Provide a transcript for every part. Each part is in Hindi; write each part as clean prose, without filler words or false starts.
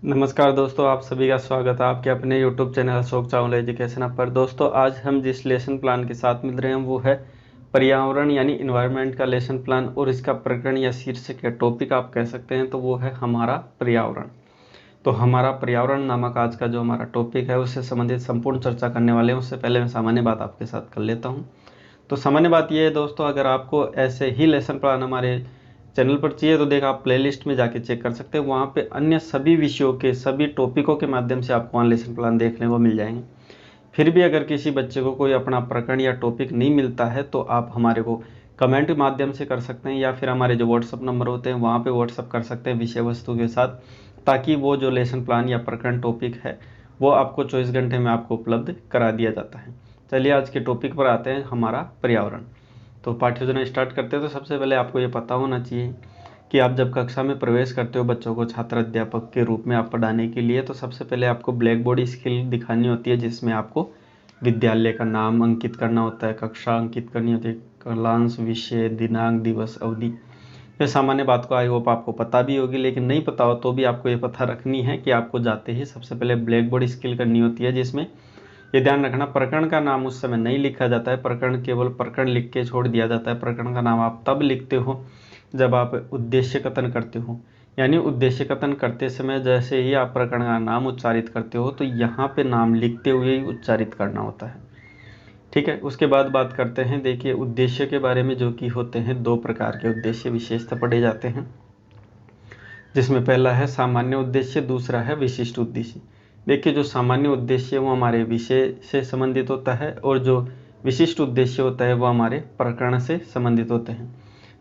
नमस्कार दोस्तों, आप सभी का स्वागत है आपके अपने YouTube channel Ashok Chawla education पर। दोस्तों, आज हम जिस लेसन प्लान के साथ मिल रहे हैं वो है पर्यावरण यानी इन्वायरमेंट का लेसन प्लान, और इसका प्रकरण या शीर्षक या टॉपिक आप कह सकते हैं तो वो है हमारा पर्यावरण। तो हमारा पर्यावरण नामक आज का जो हमारा टॉपिक है उससे संबंधित संपूर्ण चर्चा करने वाले हैं। उससे पहले मैं सामान्य बात आपके साथ कर लेता हूँ। तो सामान्य बात ये है दोस्तों, अगर आपको ऐसे ही लेसन प्लान हमारे चैनल पर चाहिए तो देख आप प्लेलिस्ट में जाके चेक कर सकते हैं। वहाँ पे अन्य सभी विषयों के सभी टॉपिकों के माध्यम से आपको वहाँ लेसन प्लान देखने को मिल जाएंगे। फिर भी अगर किसी बच्चे को कोई अपना प्रकरण या टॉपिक नहीं मिलता है तो आप हमारे को कमेंट के माध्यम से कर सकते हैं, या फिर हमारे जो व्हाट्सअप नंबर होते हैं वहाँ पे व्हाट्सअप कर सकते हैं विषय वस्तु के साथ, ताकि वो जो लेसन प्लान या प्रकरण टॉपिक है वो आपको 24 घंटे में आपको उपलब्ध करा दिया जाता है। चलिए आज के टॉपिक पर आते हैं, हमारा पर्यावरण। तो पाठ्य योजना स्टार्ट करते हैं तो सबसे पहले आपको ये पता होना चाहिए कि आप जब कक्षा में प्रवेश करते हो बच्चों को छात्र अध्यापक के रूप में आप पढ़ाने के लिए, तो सबसे पहले आपको ब्लैक बोर्ड स्किल दिखानी होती है, जिसमें आपको विद्यालय का नाम अंकित करना होता है, कक्षा अंकित करनी होती है, क्लास, विषय, दिनांक, दिवस, अवधि। ये सामान्य बात को आई होप आपको पता भी होगी, लेकिन नहीं पता हो तो भी आपको ये पता रखनी है कि आपको जाते ही सबसे पहले ब्लैक बोर्ड स्किल करनी होती है, जिसमें ये ध्यान रखना प्रकरण का नाम उस समय नहीं लिखा जाता है। प्रकरण केवल प्रकरण लिख के छोड़ दिया जाता है। प्रकरण का नाम आप तब लिखते हो जब आप उद्देश्य कथन करते हो, यानी उद्देश्य कथन करते समय जैसे ही आप प्रकरण का नाम उच्चारित करते हो तो यहाँ पे नाम लिखते हुए ही उच्चारित करना होता है। ठीक है, उसके बाद बात करते हैं, देखिए उद्देश्य के बारे में, जो कि होते हैं दो प्रकार के उद्देश्य विशेषतः पढ़े जाते हैं, जिसमें पहला है सामान्य उद्देश्य, दूसरा है विशिष्ट उद्देश्य। देखिए जो सामान्य उद्देश्य वो हमारे विषय से संबंधित होता है, और जो विशिष्ट उद्देश्य होता है वो हमारे प्रकरण से संबंधित होते हैं।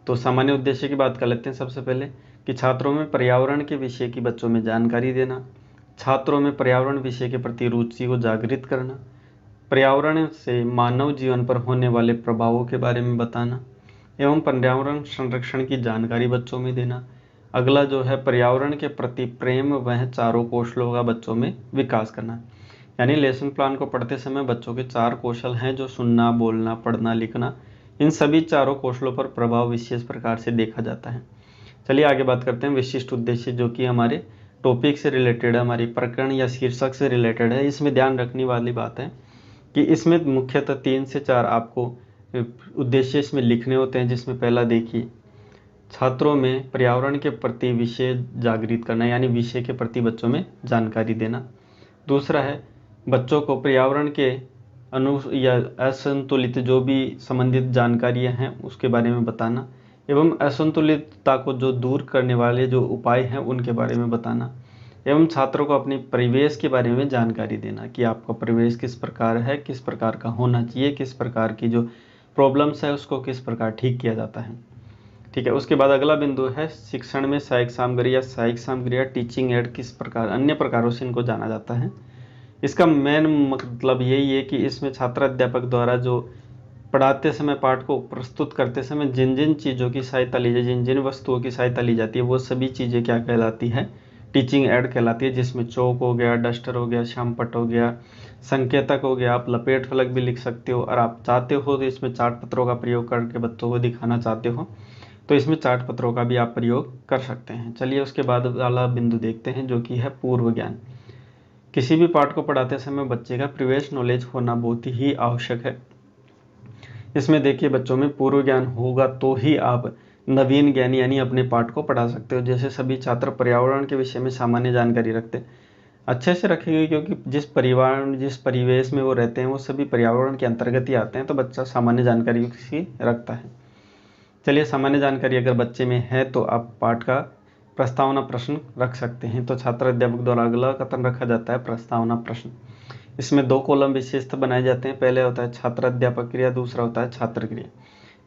तो सामान्य उद्देश्य की बात कर लेते हैं सबसे पहले, कि छात्रों में पर्यावरण के विषय की बच्चों में जानकारी देना, छात्रों में पर्यावरण विषय के प्रति रुचि को जागृत करना, पर्यावरण से मानव जीवन पर होने वाले प्रभावों के बारे में बताना, एवं पर्यावरण संरक्षण की जानकारी बच्चों में देना। अगला जो है पर्यावरण के प्रति प्रेम वह चारों कौशलों का बच्चों में विकास करना। यानी लेसन प्लान को पढ़ते समय बच्चों के 4 कौशल हैं, जो सुनना, बोलना, पढ़ना, लिखना, इन सभी चारों कौशलों पर प्रभाव विशेष प्रकार से देखा जाता है। चलिए आगे बात करते हैं विशिष्ट उद्देश्य, जो कि हमारे टॉपिक से रिलेटेड है, हमारी प्रकरण या शीर्षक से रिलेटेड है। इसमें ध्यान रखने वाली बात है कि इसमें मुख्यतः 3 से 4 आपको उद्देश्य इसमें लिखने होते हैं, जिसमें पहला देखिए छात्रों में पर्यावरण के प्रति विषय जागृत करना, यानी विषय के प्रति बच्चों में जानकारी देना। दूसरा है बच्चों को पर्यावरण के अनु या असंतुलित जो भी संबंधित जानकारियां हैं उसके बारे में बताना, एवं असंतुलितता को जो दूर करने वाले जो उपाय हैं उनके बारे में बताना, एवं छात्रों को अपनी परिवेश के बारे में जानकारी देना कि आपका परिवेश किस प्रकार है, किस प्रकार का होना चाहिए, किस प्रकार की जो प्रॉब्लम्स है उसको किस प्रकार ठीक किया जाता है। ठीक है, उसके बाद अगला बिंदु है शिक्षण में सहायक सामग्री या टीचिंग एड किस प्रकार अन्य प्रकारों से इनको जाना जाता है। इसका मेन मतलब यही है कि इसमें छात्र अध्यापक द्वारा जो पढ़ाते समय पाठ को प्रस्तुत करते समय जिन जिन चीज़ों की सहायता ली जाए, जिन जिन वस्तुओं की सहायता ली जाती है, वो सभी चीज़ें क्या कहलाती है, टीचिंग एड कहलाती है। जिसमें चौक हो गया, डस्टर हो गया, श्यामपट्ट हो गया, संकेतक हो गया, आप लपेट फलक भी लिख सकते हो, और आप चाहते हो तो इसमें चार्ट पत्रों का प्रयोग करके बच्चों को दिखाना चाहते हो तो इसमें चार्ट पत्रों का भी आप प्रयोग कर सकते हैं। चलिए उसके बाद वाला बिंदु देखते हैं, जो कि है पूर्व ज्ञान। किसी भी पाठ को पढ़ाते समय बच्चे का प्रीवियस नॉलेज होना बहुत ही आवश्यक है। इसमें देखिए बच्चों में पूर्व ज्ञान होगा तो ही आप नवीन ज्ञान यानी अपने पाठ को पढ़ा सकते हो। जैसे सभी छात्र पर्यावरण के विषय में सामान्य जानकारी रखते हैं, अच्छे से रखेंगे, क्योंकि जिस परिवार जिस परिवेश में वो रहते हैं वो सभी पर्यावरण के अंतर्गत ही आते हैं, तो बच्चा सामान्य जानकारी उसकी रखता है। चलिए सामान्य जानकारी अगर बच्चे में है तो आप पाठ का प्रस्तावना प्रश्न रख सकते हैं। तो छात्र अध्यापक द्वारा अगला कथन रखा जाता है प्रस्तावना प्रश्न। इसमें 2 कॉलम विशेषतः बनाए जाते हैं। पहले होता है छात्र अध्यापक क्रिया, दूसरा होता है छात्र क्रिया।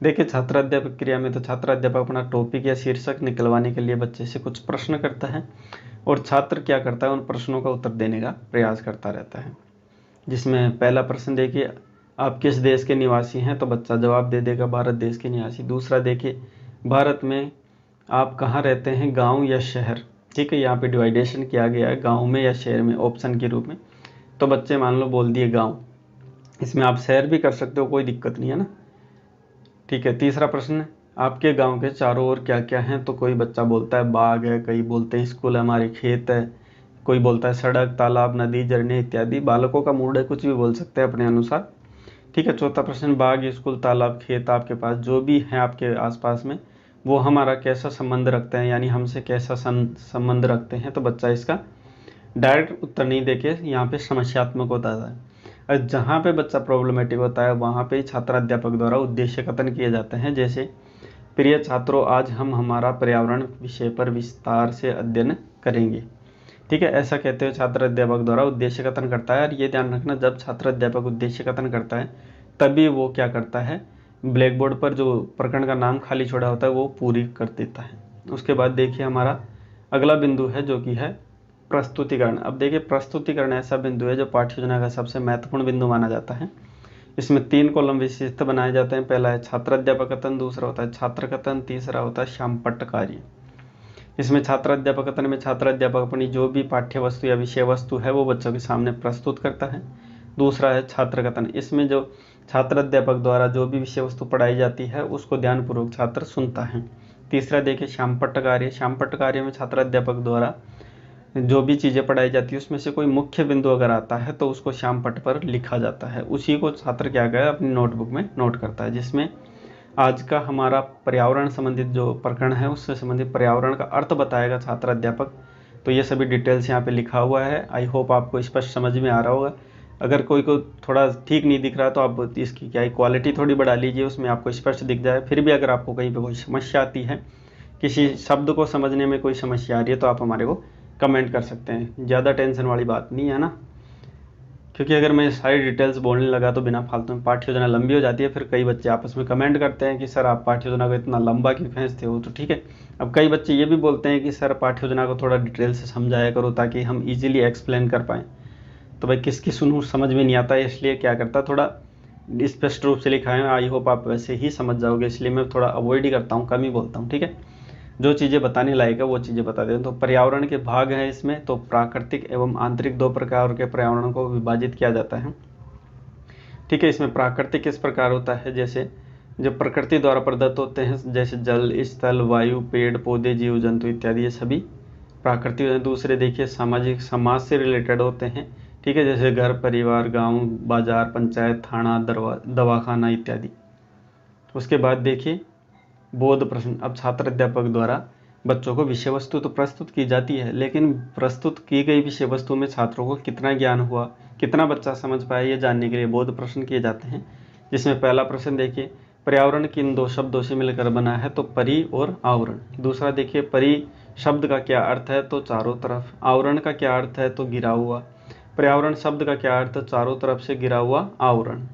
देखिए छात्र अध्यापक क्रिया में तो छात्र अध्यापक अपना टॉपिक या शीर्षक निकलवाने के लिए बच्चे से कुछ प्रश्न करता है, और छात्र क्या करता है, उन प्रश्नों का उत्तर देने का प्रयास करता रहता है। जिसमें पहला प्रश्न देखिए, आप किस देश के निवासी हैं, तो बच्चा जवाब दे देगा भारत देश के निवासी। दूसरा देखिए, भारत में आप कहाँ रहते हैं, गांव या शहर। ठीक है, यहाँ पे डिवाइडेशन किया गया है गांव में या शहर में ऑप्शन के रूप में। तो बच्चे मान लो बोल दिए गांव, इसमें आप शहर भी कर सकते हो, कोई दिक्कत नहीं है ना। ठीक है, तीसरा प्रश्न, आपके गांव के चारों ओर क्या क्या हैं, तो कोई बच्चा बोलता है बाग है, कई बोलते हैं स्कूल है, हमारे खेत है, कोई बोलता है सड़क, तालाब, नदी, झरने इत्यादि। बालकों का मूड है, कुछ भी बोल सकते हैं अपने अनुसार। ठीक है। चौथा प्रश्न, बाग, स्कूल, तालाब, खेत आपके पास जो भी है आपके आसपास में, वो हमारा कैसा संबंध रखते हैं, यानी हमसे कैसा संबंध रखते हैं। तो बच्चा इसका डायरेक्ट उत्तर नहीं देके यहाँ पे समस्यात्मक होता है। और जहाँ पे बच्चा प्रॉब्लमेटिक होता है वहाँ पे छात्राध्यापक द्वारा उद्देश्य कथन किए जाते हैं। जैसे, प्रिय छात्रों, आज हम हमारा पर्यावरण विषय पर विस्तार से अध्ययन करेंगे। ठीक है, ऐसा कहते हुए छात्र अध्यापक द्वारा उद्देश्य कथन करता है। और ये ध्यान रखना, जब छात्र अध्यापक उद्देश्य कथन करता है तभी वो क्या करता है, ब्लैक बोर्ड पर जो प्रकरण का नाम खाली छोड़ा होता है वो पूरी कर देता है। उसके बाद देखिए हमारा अगला बिंदु है जो कि है प्रस्तुतिकरण। अब देखिए, प्रस्तुतिकरण ऐसा बिंदु है जो पाठ्य योजना का सबसे महत्वपूर्ण बिंदु माना जाता है। इसमें 3 कॉलम विशिष्ट बनाए जाते हैं। पहला है छात्र अध्यापक कथन, दूसरा होता है छात्र कथन, तीसरा होता है श्यामपट्ट कार्य। इसमें छात्र अध्यापक कथन में छात्र अध्यापक अपनी जो भी पाठ्य वस्तु या विषय वस्तु है वो बच्चों के सामने प्रस्तुत करता है। दूसरा है छात्र कथन, इसमें जो छात्र अध्यापक द्वारा जो भी विषय वस्तु पढ़ाई जाती है उसको ध्यानपूर्वक छात्र सुनता है। तीसरा देखिए श्यामपट्ट कार्य। श्यामपट्ट कार्य में छात्र अध्यापक द्वारा जो भी चीज़ें पढ़ाई जाती है उसमें से कोई मुख्य बिंदु अगर आता है तो उसको श्यामपट्ट पर लिखा जाता है। उसी को छात्र क्या करे, अपनी नोटबुक में नोट करता है। जिसमें आज का हमारा पर्यावरण संबंधित जो प्रकरण है उससे संबंधित पर्यावरण का अर्थ बताएगा छात्र अध्यापक। तो ये सभी डिटेल्स यहाँ पे लिखा हुआ है। आई होप आपको स्पष्ट समझ में आ रहा होगा। अगर कोई को थोड़ा ठीक नहीं दिख रहा तो आप इसकी क्या है क्वालिटी थोड़ी बढ़ा लीजिए, उसमें आपको स्पष्ट दिख जाए। फिर भी अगर आपको कहीं पे कोई समस्या आती है, किसी शब्द को समझने में कोई समस्या आ रही है तो आप हमारे को कमेंट कर सकते हैं। ज़्यादा टेंशन वाली बात नहीं है ना, क्योंकि अगर मैं सारी डिटेल्स बोलने लगा तो बिना फालतू में पाठ्य योजना लंबी हो जाती है। फिर कई बच्चे आपस में कमेंट करते हैं कि सर आप पाठ्य योजना को इतना लंबा क्यों खींचते हो। तो ठीक है, अब कई बच्चे ये भी बोलते हैं कि सर पाठ्य योजना को थोड़ा डिटेल से समझाया करो ताकि हम इजीली एक्सप्लेन कर पाएँ। तो भाई किसकी सुनूँ, समझ में नहीं आता है, इसलिए क्या करता थोड़ा स्पष्ट रूप से लिखा है। आई होप आप वैसे ही समझ जाओगे, इसलिए मैं थोड़ा अवॉइड ही करता हूँ, कम ही बोलता हूँ। ठीक है, जो चीज़ें बताने लायक है वो चीज़ें बता दें। तो पर्यावरण के भाग हैं इसमें, तो प्राकृतिक एवं आंतरिक 2 प्रकार के पर्यावरण को विभाजित किया जाता है। ठीक है, इसमें प्राकृतिक किस प्रकार होता है, जैसे जो प्रकृति द्वारा प्रदत्त होते हैं, जैसे जल, स्थल, वायु, पेड़ पौधे, जीव जंतु इत्यादि, ये सभी प्राकृतिक हैं। दूसरे देखिए सामाजिक, समाज से रिलेटेड होते हैं। ठीक है, जैसे घर, परिवार, गाँव, बाजार, पंचायत, थाना, दवाखाना इत्यादि। उसके बाद देखिए बोध प्रश्न। अब छात्र अध्यापक द्वारा बच्चों को विषय वस्तु तो प्रस्तुत की जाती है, लेकिन प्रस्तुत की गई विषय वस्तु में छात्रों को कितना ज्ञान हुआ, कितना बच्चा समझ पाया, ये जानने के लिए बोध प्रश्न किए जाते हैं। जिसमें पहला प्रश्न देखिए, पर्यावरण किन 2 शब्दों से मिलकर बना है, तो परि और आवरण। दूसरा देखिए, परि शब्द का क्या अर्थ है, तो चारों तरफ। आवरण का क्या अर्थ है, तो घिरा हुआ। पर्यावरण शब्द का क्या अर्थ, चारों तरफ से घिरा हुआ आवरण।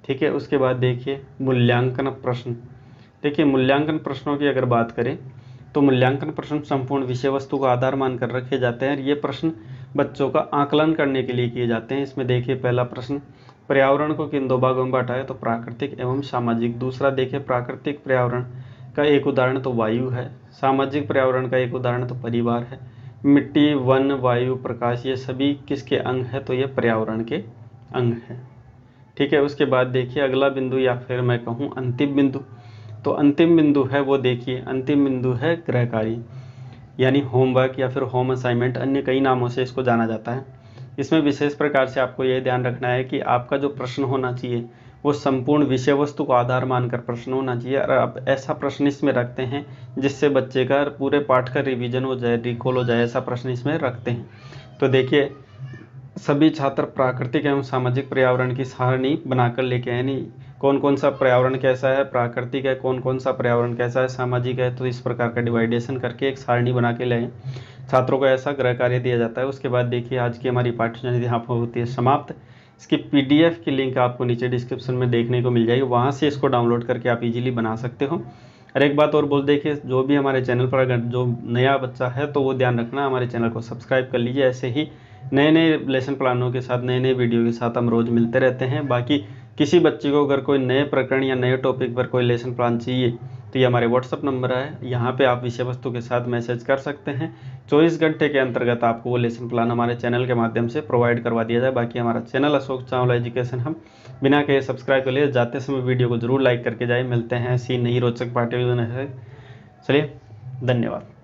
ठीक है, उसके बाद देखिए मूल्यांकन प्रश्न। देखिए मूल्यांकन प्रश्नों की अगर बात करें तो मूल्यांकन प्रश्न संपूर्ण विषय वस्तु को आधार मानकर रखे जाते हैं। ये प्रश्न बच्चों का आकलन करने के लिए किए जाते हैं। इसमें देखिए पहला प्रश्न, पर्यावरण को किन 2 भागों में बांटा है, तो प्राकृतिक एवं सामाजिक। दूसरा देखिए, प्राकृतिक पर्यावरण का एक उदाहरण तो वायु है, सामाजिक पर्यावरण का एक उदाहरण तो परिवार है। मिट्टी, वन, वायु, प्रकाश, ये सभी किसके अंग है, तो ये पर्यावरण के अंग है। ठीक है, उसके बाद देखिए अगला बिंदु, या फिर मैं कहूँ अंतिम बिंदु। तो अंतिम बिंदु है वो देखिए, अंतिम बिंदु है गृह कार्य, यानी होमवर्क या फिर होम असाइनमेंट, अन्य कई नामों से इसको जाना जाता है। इसमें विशेष प्रकार से आपको ये ध्यान रखना है कि आपका जो प्रश्न होना चाहिए वो संपूर्ण विषय वस्तु को आधार मानकर प्रश्न होना चाहिए। और आप ऐसा प्रश्न इसमें रखते हैं जिससे बच्चे का पूरे पाठ का रिवीजन हो जाए, रिकॉल हो जाए, ऐसा प्रश्न इसमें रखते हैं। तो देखिए सभी छात्र प्राकृतिक एवं सामाजिक पर्यावरण की सारणी बनाकर लेके आए, नहीं कौन कौन सा पर्यावरण कैसा है, प्राकृतिक है, कौन कौन सा पर्यावरण कैसा है, सामाजिक है, तो इस प्रकार का डिवाइडेशन करके एक सारणी बना के लाए। छात्रों को ऐसा गृह कार्य दिया जाता है। उसके बाद देखिए आज की हमारी पाठ्यक्रम यहाँ पर होती है समाप्त। इसकी PDF की लिंक आपको नीचे डिस्क्रिप्शन में देखने को मिल जाएगी, वहाँ से इसको डाउनलोड करके आप इजीली बना सकते हो। और एक बात और बोल देखिए, जो भी हमारे चैनल पर अगर जो नया बच्चा है तो वो ध्यान रखना, हमारे चैनल को सब्सक्राइब कर लीजिए। ऐसे ही नए नए लेसन प्लानों के साथ, नए नए वीडियो के साथ हम रोज़ मिलते रहते हैं। बाकी किसी बच्चे को अगर कोई नए प्रकरण या नए टॉपिक पर कोई लेसन प्लान चाहिए तो ये हमारे व्हाट्सअप नंबर है, यहाँ पे आप विषय वस्तु के साथ मैसेज कर सकते हैं। 24 घंटे के अंतर्गत आपको वो लेसन प्लान हमारे चैनल के माध्यम से प्रोवाइड करवा दिया जाए। बाकी हमारा चैनल अशोक चावला एजुकेशन, हम बिना कहे सब्सक्राइब कर लिए, जाते समय वीडियो को जरूर लाइक करके जाए। मिलते हैं ऐसी नई रोचक पाठ्यक्रम। चलिए, धन्यवाद।